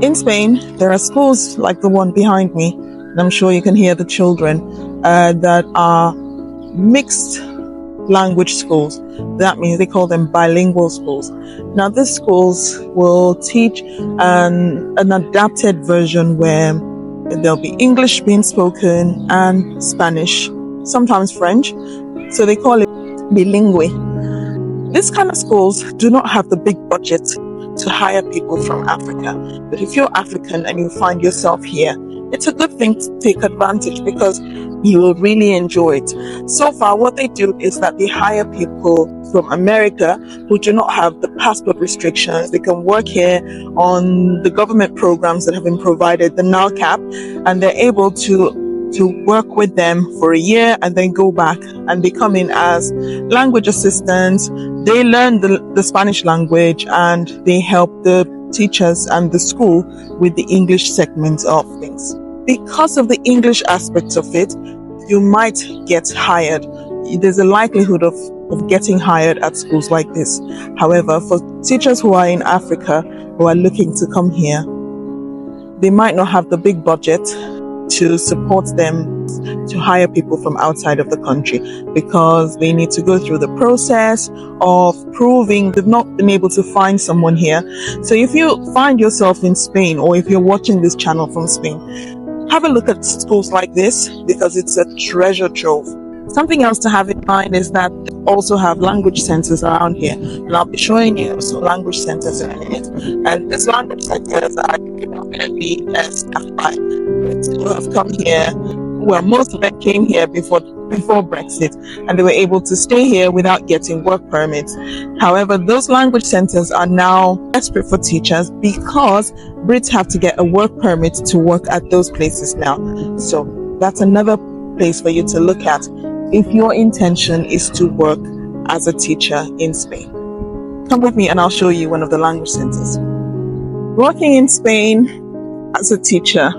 In Spain, there are schools like the one behind me, and I'm sure you can hear the children, that are mixed language schools. That means they call them bilingual schools. Now, these schools will teach an adapted version where there'll be English being spoken and Spanish, sometimes French. So they call it bilingual. These kind of schools do not have the big budget to hire people from Africa. But if you're African and you find yourself here, it's a good thing to take advantage because you will really enjoy it. So far, what they do is that they hire people from America who do not have the passport restrictions. They can work here on the government programs that have been provided, the NALCAP, and they're able to work with them for a year and then go back, and they come in as language assistants. They learn the Spanish language and they help the teachers and the school with the English segments of things. Because of the English aspects of it, you might get hired. There's a likelihood of getting hired at schools like this. However, for teachers who are in Africa who are looking to come here, they might not have the big budget to support them to hire people from outside of the country, because they need to go through the process of proving they've not been able to find someone here. So if you find yourself in Spain, or if you're watching this channel from Spain, have a look at schools like this, because it's a treasure trove. Something else to have in mind is that they also have language centers around here, and I'll be showing you some language centers in a minute. And these language centers are predominantly staffed by Brits who have come here. Well, most of them came here before Brexit, and they were able to stay here without getting work permits. However, those language centers are now desperate for teachers because Brits have to get a work permit to work at those places now. So that's another place for you to look at if your intention is to work as a teacher in Spain. Come with me and I'll show you one of the language centers. Working in Spain as a teacher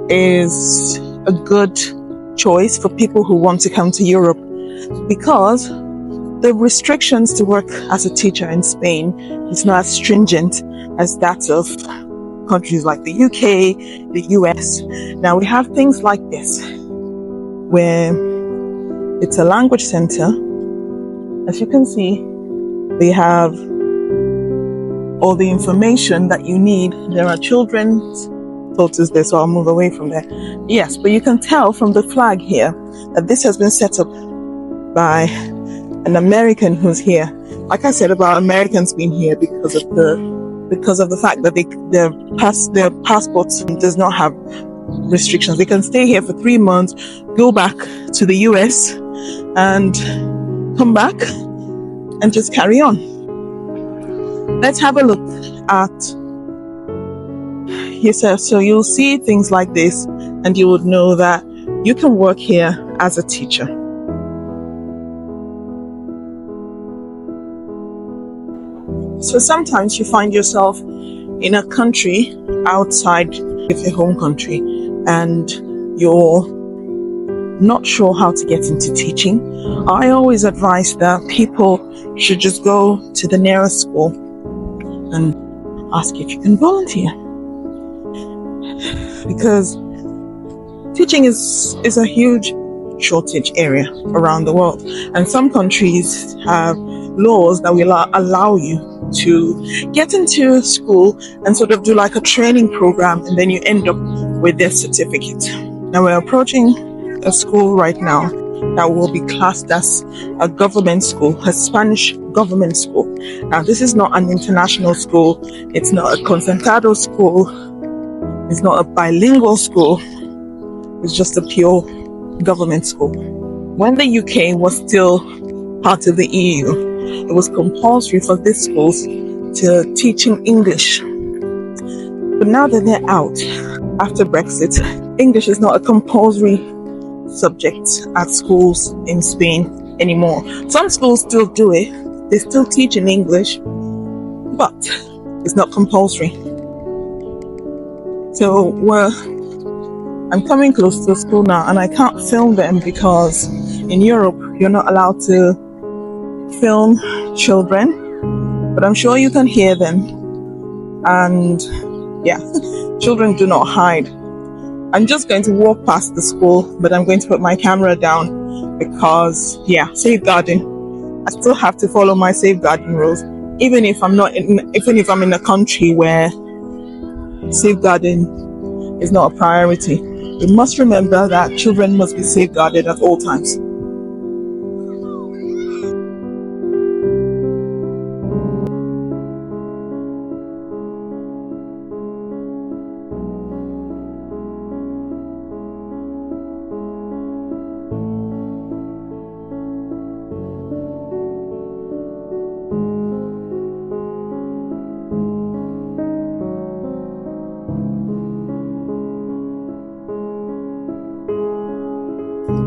is a good choice for people who want to come to Europe, because the restrictions to work as a teacher in Spain is not as stringent as that of countries like the UK, the US. Now we have things like this, where it's a language center. As you can see, they have all the information that you need. There are children's photos there, so I'll move away from there. Yes, but you can tell from the flag here that this has been set up by an American who's here. Like I said about Americans being here because of the fact that their passports does not have restrictions. They can stay here for 3 months, go back to the US and come back and just carry on. Let's have a look at yourself. So you'll see things like this and you would know that you can work here as a teacher. So sometimes you find yourself in a country outside of your home country and you're not sure how to get into teaching. I always advise that people should just go to the nearest school and ask if you can volunteer, because teaching is a huge shortage area around the world, and some countries have laws that will allow you to get into school and sort of do like a training program, and then you end up with their certificate. Now we're approaching a school right now that will be classed as a government school, a Spanish government school. Now this is not an international school, it's not a concertado school, it's not a bilingual school, it's just a pure government school. When the UK was still part of the EU, it was compulsory for these schools to teach in English. But now that they're out, after Brexit, English is not a compulsory subject at schools in Spain anymore. Some schools still do it, they still teach in English, but it's not compulsory. So I'm coming close to the school now and I can't film them because in Europe you're not allowed to film children, but I'm sure you can hear them and Yeah, children do not hide. I'm just going to walk past the school, but I'm going to put my camera down because, yeah, safeguarding. I still have to follow my safeguarding rules, even if I'm in a country where safeguarding is not a priority. We must remember that children must be safeguarded at all times.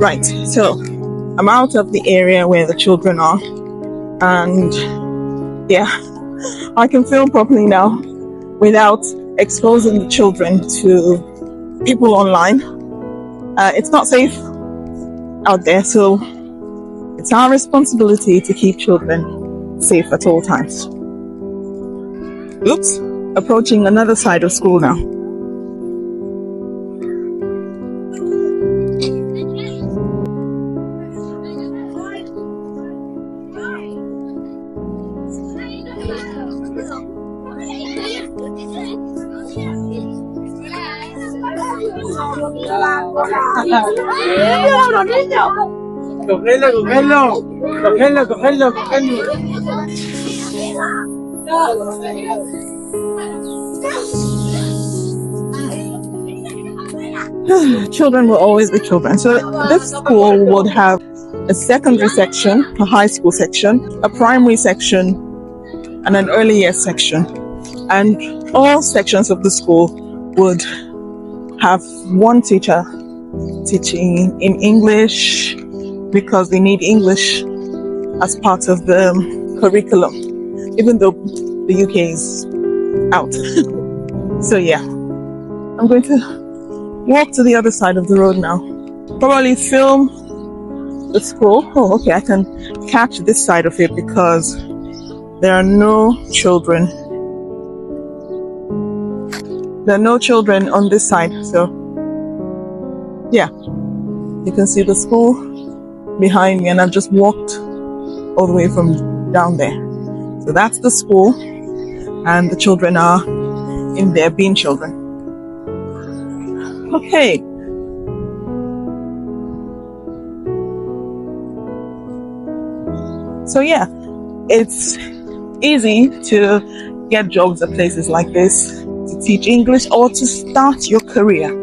Right, so I'm out of the area where the children are, and yeah, I can film properly now without exposing the children to people online. It's not safe out there, so it's our responsibility to keep children safe at all times. Oops, approaching another side of school now. Children will always be children. So this school would have a secondary section, a high school section, a primary section, and an early years section. And all sections of the school would have one teacher teaching in English because they need English as part of the curriculum, even though the UK is out. So yeah, I'm going to walk to the other side of the road now. Probably film the school. Oh, okay, I can catch this side of it because there are no children. There are no children on this side, so yeah, you can see the school behind me, and I've just walked all the way from down there. So that's the school, and the children are in there being children. Okay. So yeah, it's easy to get jobs at places like this, to teach English or to start your career.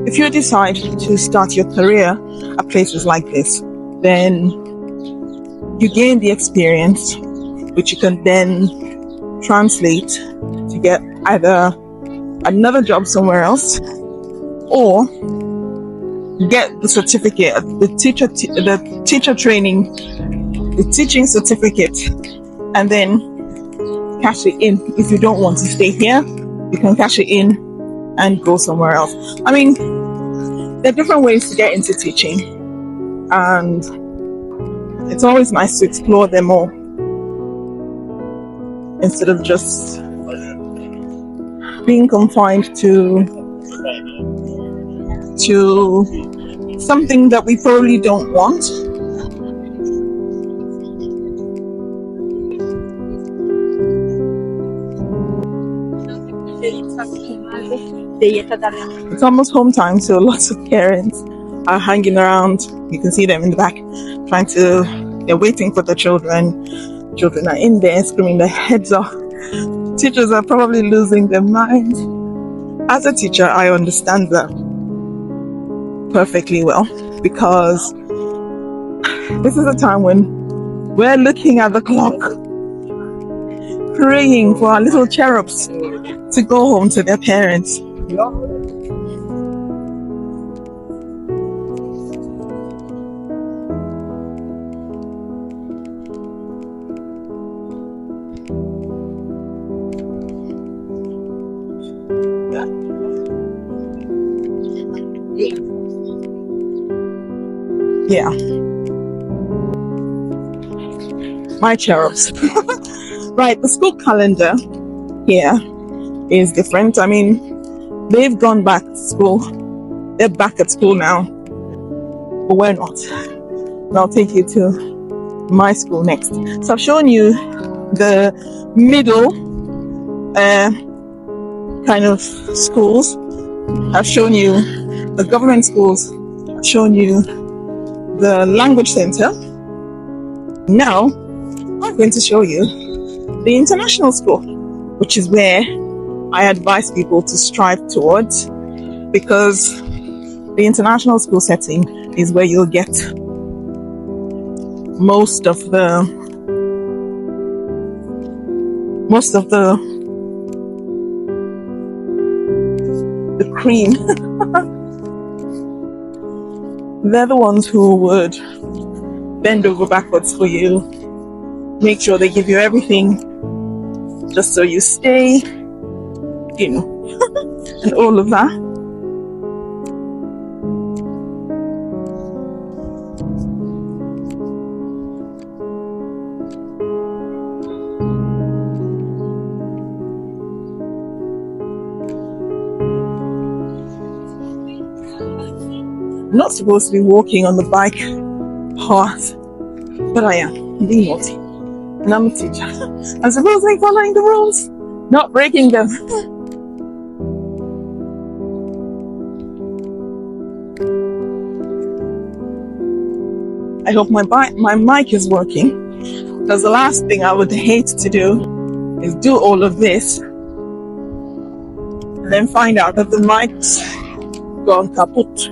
If you decide to start your career at places like this, then you gain the experience, which you can then translate to get either another job somewhere else or get the certificate, the teacher training, the teaching certificate, and then cash it in. If you don't want to stay here, you can cash it in and go somewhere else. I mean, there are different ways to get into teaching, and it's always nice to explore them all instead of just being confined to something that we probably don't want. It's almost home time, so lots of parents are hanging around. You can see them in the back they're waiting for the children. Children are in there screaming their heads off. Teachers are probably losing their minds. As a teacher, I understand that perfectly well, because this is a time when we're looking at the clock, praying for our little cherubs to go home to their parents. Yeah. My cherubs. Right, the school calendar here is different. I mean, they've gone back to school. They're back at school now, but we're not. And I'll take you to my school next. So I've shown you the middle kind of schools. I've shown you the government schools. I've shown you the language center. Now I'm going to show you the international school, which is where I advise people to strive towards, because the international school setting is where you'll get most of the cream. They're the ones who would bend over backwards for you, make sure they give you everything just so you stay, you know, and all of that. I'm not supposed to be walking on the bike path, but I am. I'm being naughty. And I'm a teacher. I'm supposed to be following the rules, not breaking them. I hope my mic is working, because the last thing I would hate to do is do all of this and then find out that the mic's gone kaput.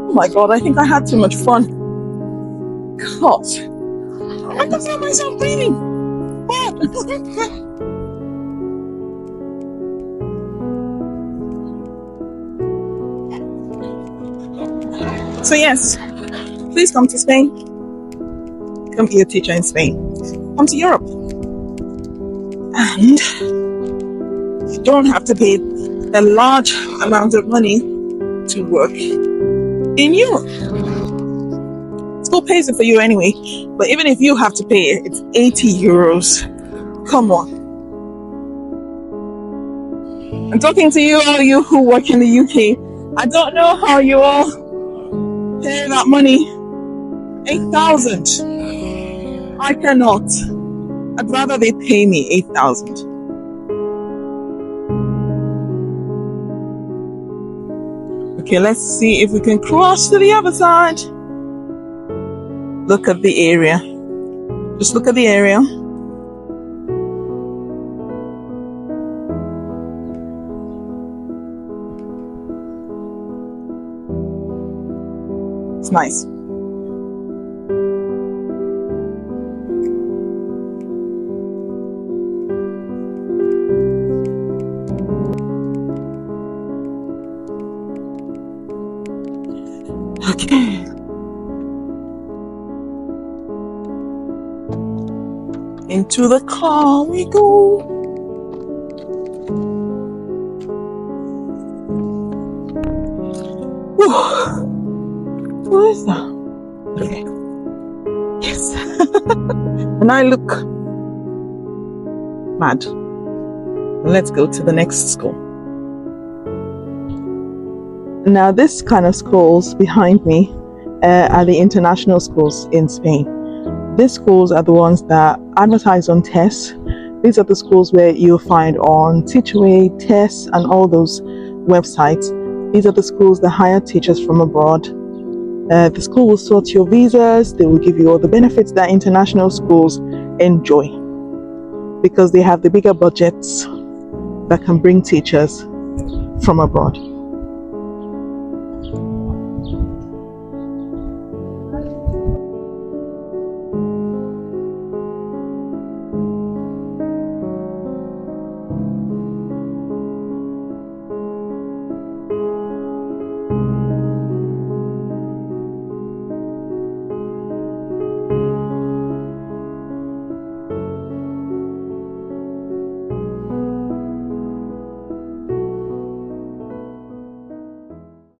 Oh my god, I think I had too much fun. God, I can feel myself breathing. So yes, please come to Spain. Come be a teacher in Spain. Come to Europe. And you don't have to pay a large amount of money to work in Europe. School pays it for you anyway, but even if you have to pay it, it's 80 euros. Come on. I'm talking to you, all you who work in the UK. I don't know how you all pay that money. 8,000. I cannot. I'd rather they pay me 8,000. Okay, let's see if we can cross to the other side. Look at the area. Just look at the area. It's nice. Okay. Into the car we go. Whew. What is that? Okay. Yes. And I look mad. Let's go to the next school. Now, this kind of schools behind me are the international schools in Spain. These schools are the ones that advertise on tests. These are the schools where you'll find on Teachaway, tests, and all those websites. These are the schools that hire teachers from abroad. The school will sort your visas. They will give you all the benefits that international schools enjoy, because they have the bigger budgets that can bring teachers from abroad.